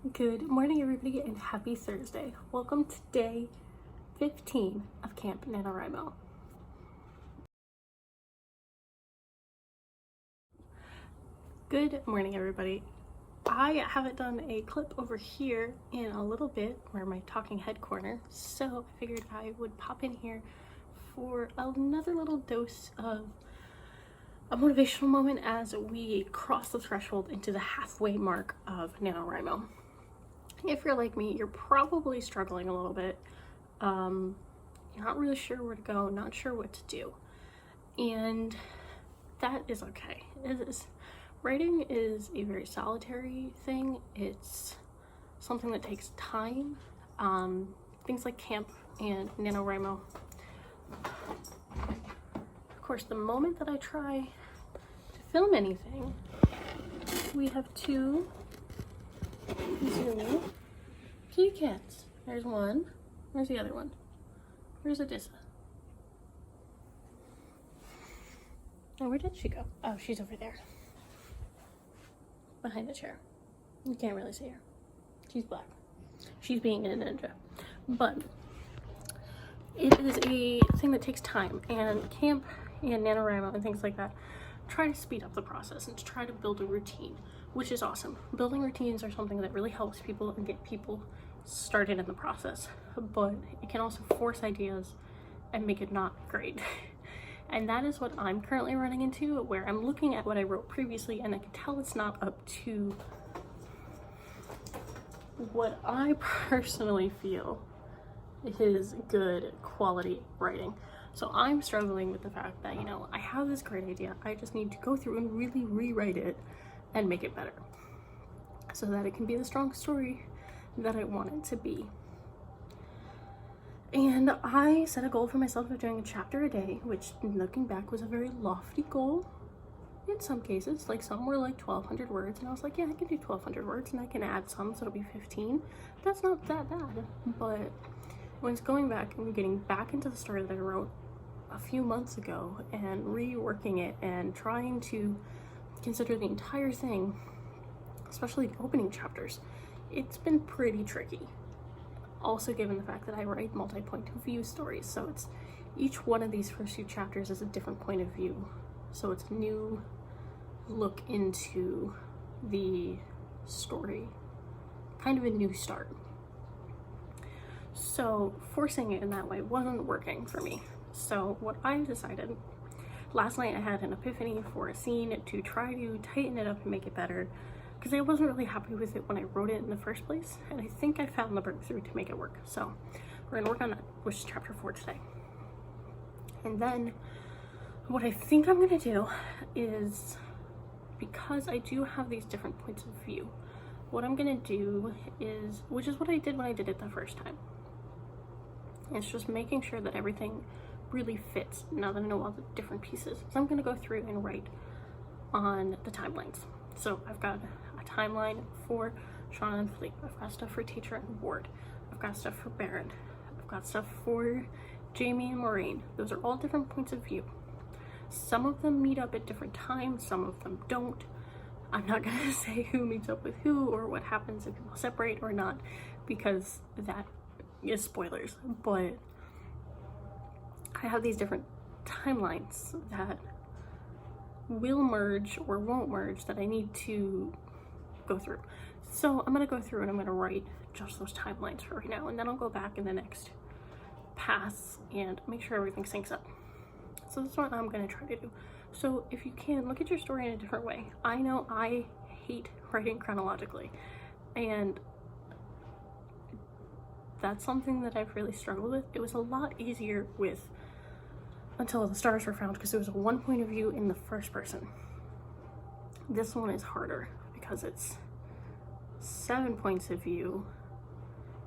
Good morning, everybody, and happy Thursday. Welcome to day 15 of Camp NaNoWriMo. Good morning, everybody. I haven't done a clip over here in a little bit, where my talking head corner, so I figured I would pop in here for another little dose of a motivational moment as we cross the threshold into the halfway mark of NaNoWriMo. If you're like me, you're probably struggling a little bit. You're not really sure where to go, not sure what to do. And that is okay. Writing is a very solitary thing. It's something that takes time. Things like camp and NaNoWriMo. Of course, the moment that I try to film anything, we have two Zoomy kitty cats. There's one. Where's the other one? Where's Adyssa? Oh, where did she go? Oh, she's over there. Behind the chair. You can't really see her. She's black. She's being a ninja. But it is a thing that takes time, and camp and NaNoWriMo and things like that try to speed up the process and to try to build a routine, which is awesome. Building routines are something that really helps people and get people started in the process, but it can also force ideas and make it not great. And that is what I'm currently running into, where I'm looking at what I wrote previously and I can tell it's not up to what I personally feel is good quality writing. So I'm struggling with the fact that, I have this great idea. I just need to go through and really rewrite it and make it better so that it can be the strong story that I want it to be. And I set a goal for myself of doing a chapter a day, which, looking back, was a very lofty goal in some cases. Like, some were like 1,200 words, and I was like, yeah, I can do 1,200 words, and I can add some, so it'll be 15. That's not that bad. But when it's going back and getting back into the story that I wrote a few months ago and reworking it and trying to consider the entire thing, especially the opening chapters, it's been pretty tricky. Also, given the fact that I write multi-point of view stories, so it's each one of these first few chapters is a different point of view, so it's a new look into the story, kind of a new start. So forcing it in that way wasn't working for me. So what I decided, last night I had an epiphany for a scene to try to tighten it up and make it better, because I wasn't really happy with it when I wrote it in the first place, and I think I found the breakthrough to make it work. So we're gonna work on that, which is chapter 4 today. And then what I think I'm gonna do is, because I do have these different points of view, what I'm gonna do is, which is what I did when I did it the first time, it's just making sure that everything really fits now that I know all the different pieces. So I'm gonna go through and write on the timelines. So I've got a timeline for Shauna and Fleet. I've got stuff for Teacher and Ward. I've got stuff for Baron. I've got stuff for Jamie and Moraine. Those are all different points of view. Some of them meet up at different times, some of them don't. I'm not gonna say who meets up with who or what happens if people separate or not, because that is spoilers. But I have these different timelines that will merge or won't merge that I need to go through. So I'm gonna go through and I'm gonna write just those timelines for right now, and then I'll go back in the next pass and make sure everything syncs up. So that's what I'm gonna try to do. So if you can, look at your story in a different way. I know I hate writing chronologically, and that's something that I've really struggled with. It was a lot easier with Until the Stars Were Found, because it was a one point of view in the first person. This one is harder because it's 7 points of view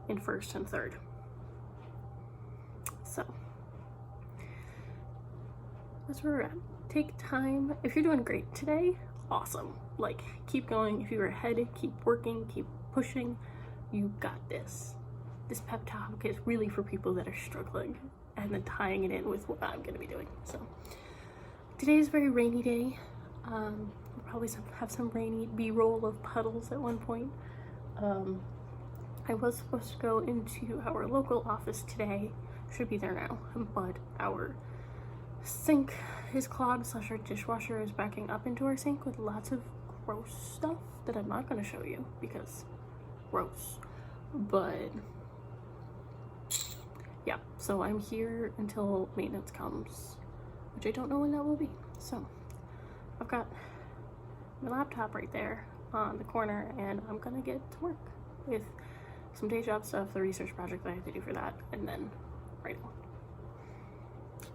in first and third. So that's where we're at. Take time. If you're doing great today, awesome. Like, keep going. If you're ahead, keep working, keep pushing. You got this. This pep talk is really for people that are struggling, and then tying it in with what I'm going to be doing. So today is a very rainy day. We'll probably have some rainy B-roll of puddles at one point. I was supposed to go into our local office today, should be there now, but our sink is clogged / our dishwasher is backing up into our sink with lots of gross stuff that I'm not going to show you because gross. But yeah, so I'm here until maintenance comes, which I don't know when that will be. So I've got my laptop right there on the corner, and I'm gonna get to work with some day job stuff, the research project that I have to do for that, and then writing.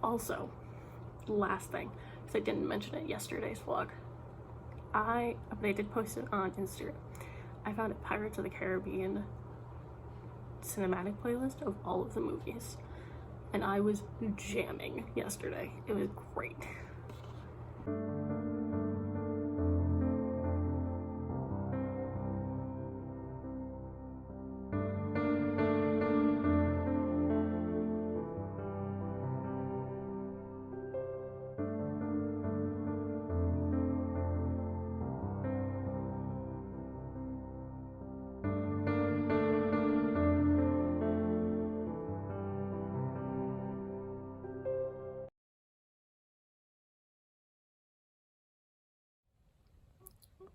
Also, last thing, because I didn't mention it yesterday's vlog, they did post it on Instagram. I found a Pirates of the Caribbean cinematic playlist of all of the movies, and I was jamming yesterday. It was great.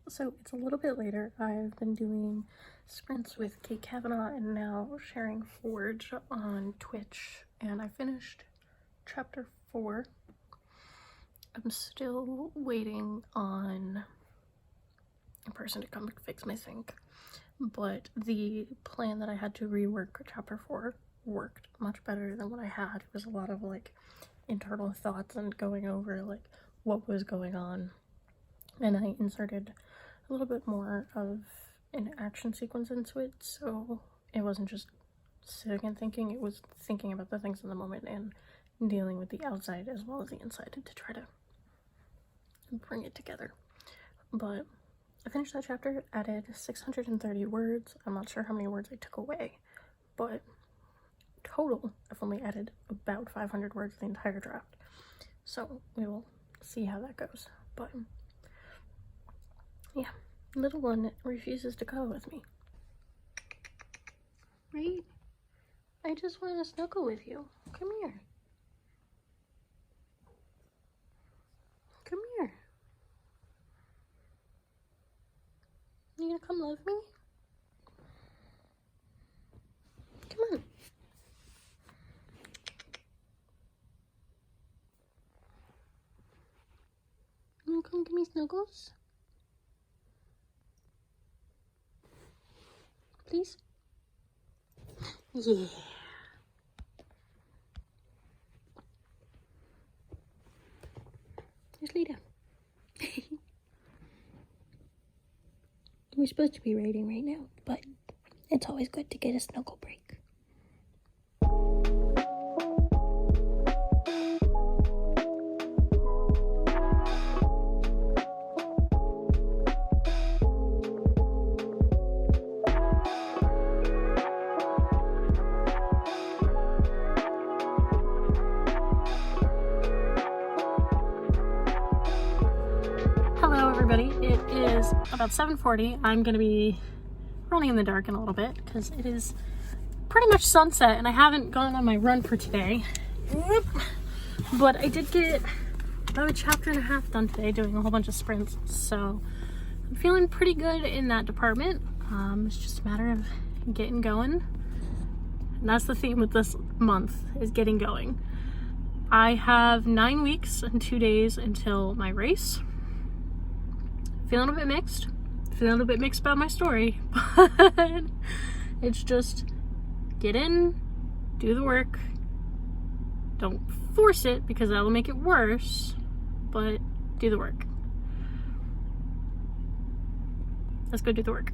So it's a little bit later. I've been doing sprints with Kate Kavanaugh and now sharing Forge on Twitch, and I finished chapter 4. I'm still waiting on a person to come fix my sink, but the plan that I had to rework chapter 4 worked much better than what I had. It was a lot of like internal thoughts and going over like what was going on, and I inserted a little bit more of an action sequence into it, so it wasn't just sitting and thinking, it was thinking about the things in the moment and dealing with the outside as well as the inside to try to bring it together. But I finished that chapter, added 630 words. I'm not sure how many words I took away, but total I've only added about 500 words the entire draft, so we will see how that goes. But yeah, little one refuses to go with me. Right? I just want to snuggle with you. Come here. Come here. You gonna come love me? Come on. You wanna come give me snuggles? Please? Yeah. Just lay down. We're supposed to be writing right now, but it's always good to get a snuggle break. Hello everybody, it is about 7:40. I'm going to be running in the dark in a little bit because it is pretty much sunset and I haven't gone on my run for today. But I did get about a chapter and a half done today doing a whole bunch of sprints, so I'm feeling pretty good in that department. It's just a matter of getting going, and that's the theme with this month, is getting going. I have 9 weeks and 2 days until my race. Feeling a bit mixed. Feeling a bit mixed about my story, but it's just get in, do the work. Don't force it because that'll make it worse, but do the work. Let's go do the work.